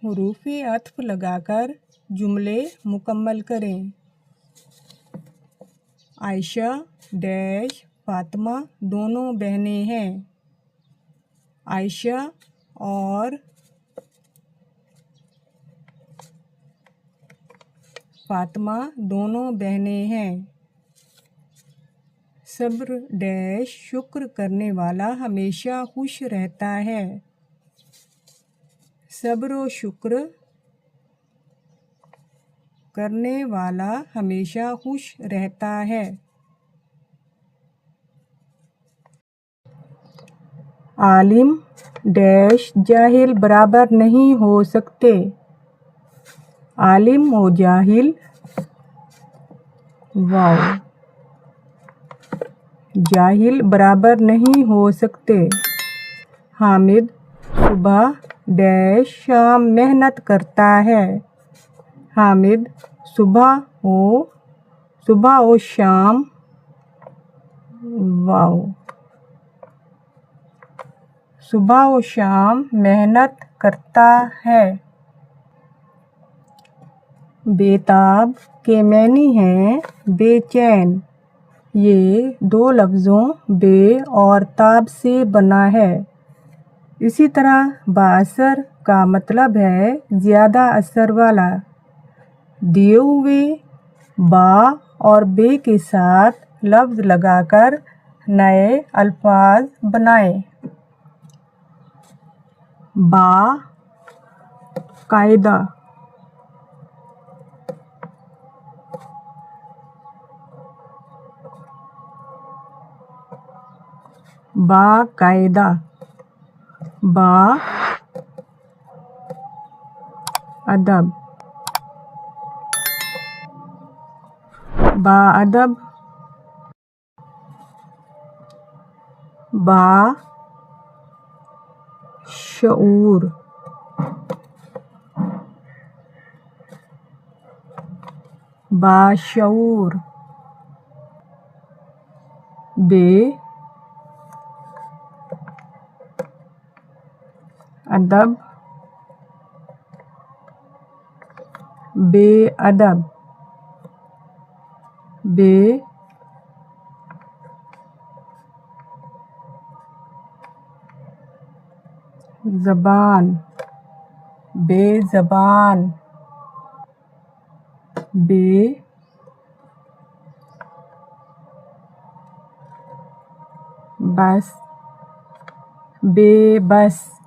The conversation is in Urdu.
حروف عطف لگا کر جملے مکمل کریں۔ عائشہ ڈیش فاطمہ دونوں بہنیں ہیں۔ عائشہ اور فاطمہ دونوں بہنیں ہیں۔ صبر ڈیش شکر کرنے والا ہمیشہ خوش رہتا ہے۔ صبر و شکر کرنے والا ہمیشہ خوش رہتا ہے۔ عالم ڈیش جاہل برابر نہیں ہو سکتے۔ عالم و جاہل جاہل برابر نہیں ہو سکتے۔ حامد صبح ڈیش شام محنت کرتا ہے۔ حامد صبح و شام محنت کرتا ہے۔ بے-تاب کے معنی ہیں بے چین۔ یہ دو لفظوں بے اور تاب سے بنا ہے۔ اسی طرح بااثر کا مطلب ہے زیادہ اثر والا۔ دیے ہوئے با اور بے کے ساتھ لفظ لگا کر نئے الفاظ بنائیں۔ باقاعدہ، باقاعدہ، باادب، باادب، باشعور، باشعور، بے ادب، بے ادب، بے زبان، بے زبان، بے بس، بے بس،